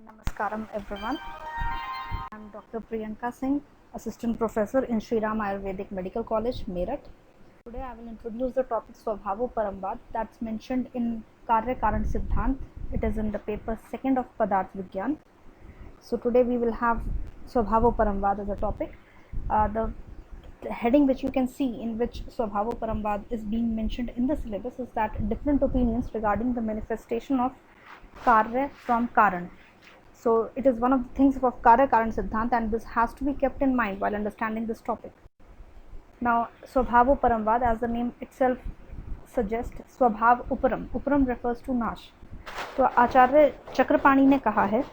Namaskaram everyone. I am Dr. Priyanka Singh, Assistant Professor in Shri Ram Ayurvedic Medical College, Meerut. Today I will introduce the topic Swabhavo Paramvad that's mentioned in Karya Karan Siddhant. It is in the paper 2nd of Padarth Vigyan. So today we will have Swabhavo Paramvad as a topic. The heading which you can see in which Swabhavo Paramvad is being mentioned in the syllabus is that different opinions regarding the manifestation of Karya from Karan. So it is one of the things of Karya Karan Siddhant, and this has to be kept in mind while understanding this topic. Now, Swabhavo Paramvad, as the name itself suggests, Swabhav Uparam. Uparam refers to Nash. तो आचार्य चक्रपाणी ने कहा है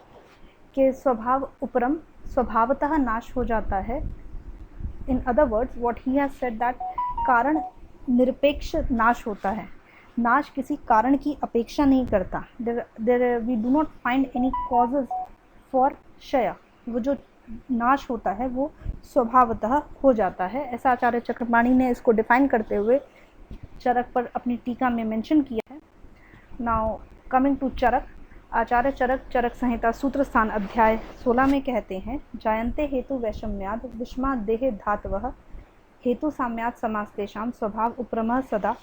कि स्वभाव उपरम स्वभावतः नाश हो जाता है. In other words, what he has said that कारण निरपेक्ष नाश होता है. नाश किसी कारण की अपेक्षा नहीं करता. We do not find any causes for क्षय. वो जो नाश होता है वो स्वभावतः हो जाता है. ऐसा आचार्य चक्रपाणी ने इसको डिफाइन करते हुए चरक पर अपनी टीका में मेंशन किया है. नाउ कमिंग टू चरक, आचार्य चरक संहिता सूत्र स्थान अध्याय 16 में कहते हैं, जायन्ते हेतु वैषम्याद विषमा देहे धातवः हेतु साम्याद समास्तेषाम स्वभाव उपरमः सदा.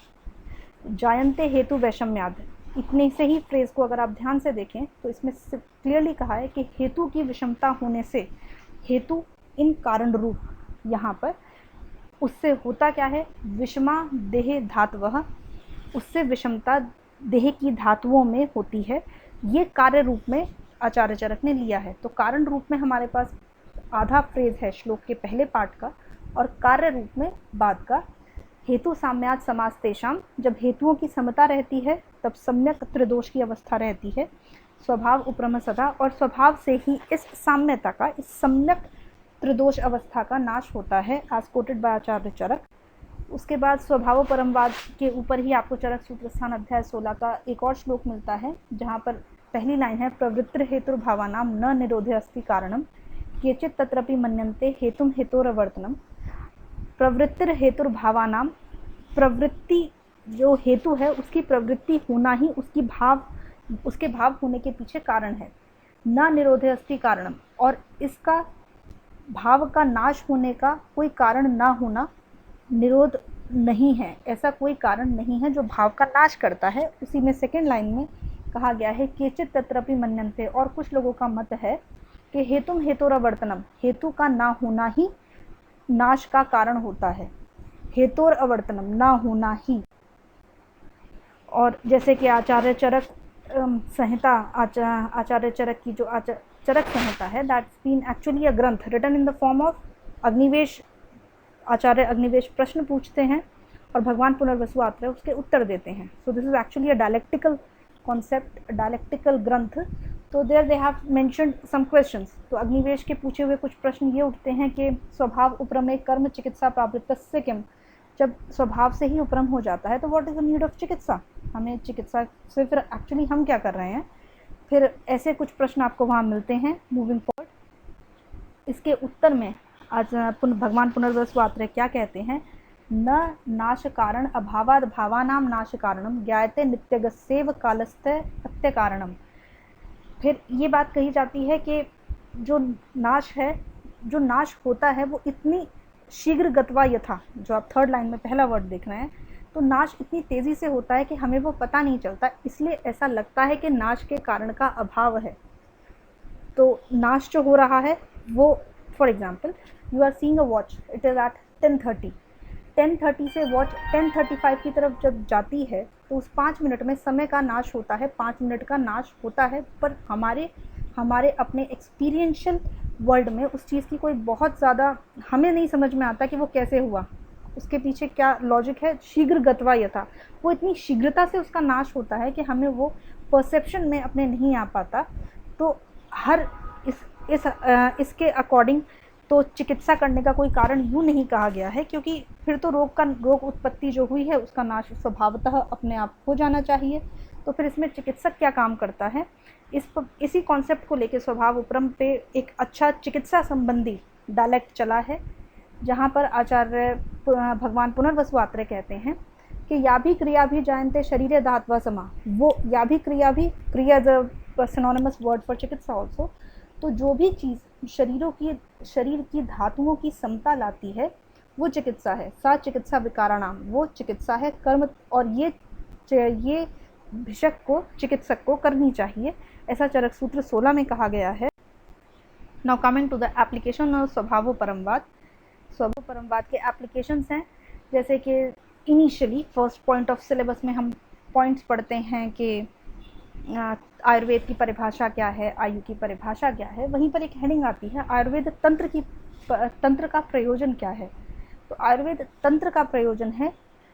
जायन्ते हेतु वैषम्याद, इतने से ही फ्रेज को अगर आप ध्यान से देखें तो इसमें क्लियरली कहा है कि हेतु की विषमता होने से, हेतु इन कारण रूप, यहाँ पर उससे होता क्या है, विषमा देह धातवः, उससे विषमता देह की धातुओं में होती है. ये कार्य रूप में आचार्य चरक ने लिया है. तो कारण रूप में हमारे पास आधा फ्रेज है श्लोक के पहले पार्ट का, और कार्य रूप में बाद का. हेतु साम्यात समास्तेषाम, जब हेतुओं की समता रहती है तब सम्यक त्रिदोष की अवस्था रहती है. स्वभाव उपरम सदा, और स्वभाव से ही इस साम्यता का, इस सम्यक त्रिदोष अवस्था का नाश होता है, एज कोटेड बाय आचार्य चरक. उसके बाद स्वभाव परमवाद के ऊपर ही आपको चरक सूत्र स्थान अध्याय 16 का एक और श्लोक मिलता है, जहाँ पर पहली लाइन है, प्रवृत्ति हेतुर्भावानाम न निरोधे अस्ति कारणम केचित तत्रपि मन्यन्ते हेतुम हेतोरवर्तनम. प्रवृत्ति हेतुर्भावानाम, प्रवृत्ति जो हेतु है उसकी प्रवृत्ति होना ही उसके भाव होने के पीछे कारण है. न निरोधे अस्ति कारणम, और इसका भाव का नाश होने का कोई कारण ना होना, निरोध नहीं है, ऐसा कोई कारण नहीं है जो भाव का नाश करता है. उसी में सेकेंड लाइन में कहा गया है, केचित तत्रपि मन्यन्ते, और कुछ लोगों का मत है कि हेतुम हेतोरवर्तनम, हेतु का ना होना ही नाश का कारण होता है. हेतोर अवर्तनम, ना होना ही. और जैसे कि आचार्य चरक संहिता, आचार्य चरक की जो चरक संहिता है, that's been actually a granth written in the form of Agnivesh. Acharya Agnivesh प्रश्न पूछते हैं और भगवान पुनर्वसु आत्रेय उसके उत्तर देते हैं. So this is actually a dialectical concept, dialectical ग्रंथ. तो there they have mentioned some questions. तो अग्निवेश के पूछे हुए कुछ प्रश्न ये उठते हैं कि स्वभाव उपरमे कर्म चिकित्सा प्रावृत्तस्य किम, जब स्वभाव से ही उपरम हो जाता है तो what is the need of चिकित्सा, हमें चिकित्सा से फिर एक्चुअली हम क्या कर रहे हैं. फिर ऐसे कुछ प्रश्न आपको वहाँ मिलते हैं. मूविंग फॉरवर्ड, इसके उत्तर में आज भगवान पुनर्वसु आत्रेय क्या कहते हैं, न नाश कारण अभावाद भावानाम नाश कारणम ज्ञायते नित्यगस्यैव कालस्थे सत्य कारणम. फिर ये बात कही जाती है कि जो नाश है, जो नाश होता है वो इतनी शीघ्र गत्वा यथा, जो आप थर्ड लाइन में पहला वर्ड देख रहे हैं, तो नाश इतनी तेज़ी से होता है कि हमें वो पता नहीं चलता, इसलिए ऐसा लगता है कि नाश के कारण का अभाव है. तो नाश जो हो रहा है वो, for example you are seeing a watch, it is at 10:30. 10:30 से वॉच 10:35 की तरफ जब जाती है तो उस 5 मिनट में समय का नाश होता है, 5 मिनट का नाश होता है. पर हमारे अपने एक्सपीरियंशियल वर्ल्ड में उस चीज़ की कोई बहुत ज़्यादा हमें नहीं समझ में आता कि वो कैसे हुआ, उसके पीछे क्या लॉजिक है. शीघ्र गत्वा यथा, वो इतनी शीघ्रता से उसका नाश होता है कि हमें वो परसेप्शन में अपने नहीं आ पाता. तो हर इसके अकॉर्डिंग तो चिकित्सा करने का कोई कारण यूँ नहीं कहा गया है, क्योंकि फिर तो रोग उत्पत्ति जो हुई है उसका नाश स्वभावतः अपने आप हो जाना चाहिए. तो फिर इसमें चिकित्सक क्या काम करता है, इसी कॉन्सेप्ट को लेके स्वभाव उपरम पे एक अच्छा चिकित्सा संबंधी डायलेक्ट चला है, जहाँ पर आचार्य भगवान पुनर्वसु आत्रेय कहते हैं कि या भी क्रिया भी जानते शरीर धात्वा समा, वो या भी क्रिया भी, क्रिया सिनोनिमस वर्ड फॉर चिकित्सा ऑल्सो। तो जो भी चीज़ शरीर की धातुओं की समता लाती है वो चिकित्सा है। सा चिकित्सा विकाराणाम, वो चिकित्सा है। कर्म, और ये भिषक को, चिकित्सक को करनी चाहिए, ऐसा चरक सूत्र 16 में कहा गया है। Now coming to the application of स्वभावो परमवाद। स्वभाव परमवाद के एप्लीकेशंस हैं, जैसे कि initially first point of syllabus में हम पॉइंट्स पढ़ते हैं कि आयुर्वेद की परिभाषा क्या है, आयु की परिभाषा क्या है। वहीं पर एक हेडिंग आती है आयुर्वेद तंत्र का प्रयोजन क्या है। तो आयुर्वेद तंत्र का प्रयोजन है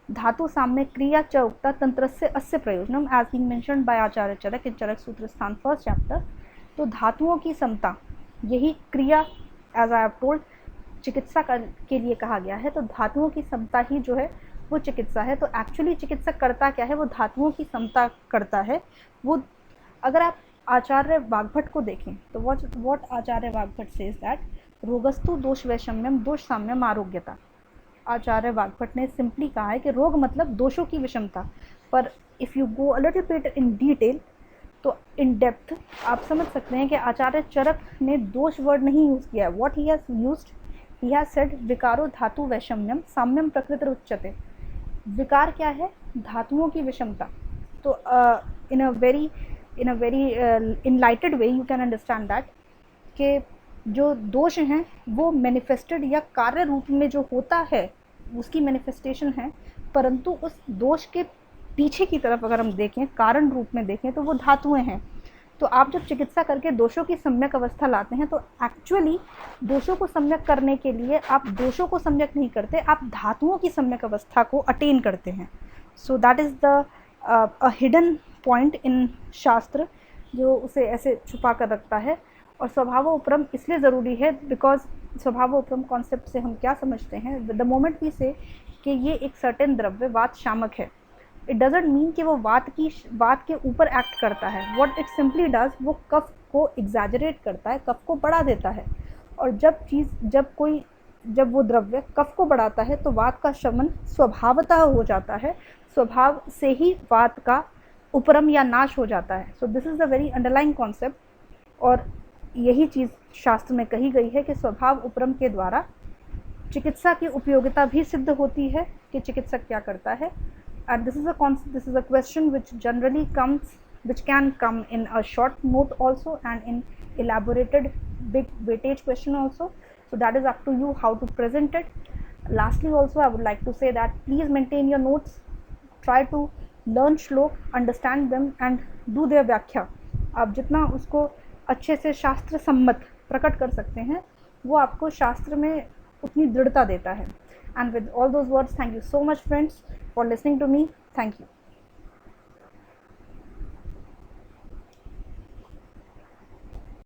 धातु साम्य क्रिया च उक्ता तंत्रस्य अस्य प्रयोजनम एज बीइंग मेंशन्ड बाय आचार्य चरक इन चरक सूत्र स्थान फर्स्ट चैप्टर। तो धातुओं की समता, यही क्रिया एज आई हैव टोल्ड चिकित्सा के लिए कहा गया है। तो धातुओं की समता ही जो है वो चिकित्सा है। तो एक्चुअली चिकित्सक करता क्या है, वो धातुओं की समता करता है। वो, अगर आप आचार्य वाग्भट को देखें तो what Acharya Vagbhata says that रोगस्तु दोष वैषम्यम दोष साम्यम आरोग्यता। आचार्य वाग्भट ने सिंपली कहा है कि रोग मतलब दोषों की विषमता। पर if you go a little bit in detail, तो इन डेप्थ आप समझ सकते हैं कि आचार्य चरक ने दोष वर्ड नहीं यूज़ किया है। What he has used, he has said विकारो धातु वैषम्यम साम्यम प्रकृति उच्यते। विकार क्या है, धातुओं की विषमता। तो in a very enlightened way you can understand that कि जो दोष हैं वो मैनिफेस्टेड या कार्य रूप में जो होता है उसकी मैनिफेस्टेशन है, परंतु उस दोष के पीछे की तरफ अगर हम देखें, कारण रूप में देखें, तो वो धातुएं हैं। तो आप जब चिकित्सा करके दोषों की सम्यक अवस्था लाते हैं, तो एक्चुअली दोषों को सम्यक करने के लिए आप दोषों को सम्यक नहीं करते, आप धातुओं की सम्यक अवस्था को अटेन करते हैं। So that is the hidden point in शास्त्र, जो उसे ऐसे छुपा कर रखता है। और स्वभावोपरम इसलिए ज़रूरी है बिकॉज स्वभावोपरम कॉन्सेप्ट से हम क्या समझते हैं, द मोमेंट वी से कि ये एक सर्टेन द्रव्य वात शामक है, इट डजेंट मीन कि वो वात के ऊपर एक्ट करता है। व्हाट इट सिंपली डज, वो कफ को एग्जैजरेट करता है, कफ को बढ़ा देता है। और जब वो द्रव्य कफ को बढ़ाता है तो वात का शमन स्वभावतः हो जाता है, स्वभाव से ही वात का उपरम या नाश हो जाता है। So this is the very underlying concept, और यही चीज़ शास्त्र में कही गई है कि स्वभाव उपरम के द्वारा चिकित्सा की उपयोगिता भी सिद्ध होती है कि चिकित्सक क्या करता है। And this is a question which can come in a short note also and in elaborated big weightage question also. So that is up to you how to present it. Lastly also I would like to say that please maintain your notes, try to learn श्लोक, understand them and do their व्याख्या। आप जितना उसको अच्छे से शास्त्र सम्मत प्रकट कर सकते हैं, वो आपको शास्त्र में उतनी दृढ़ता देता है। And with all those words, thank you so much friends for listening to me. Thank you.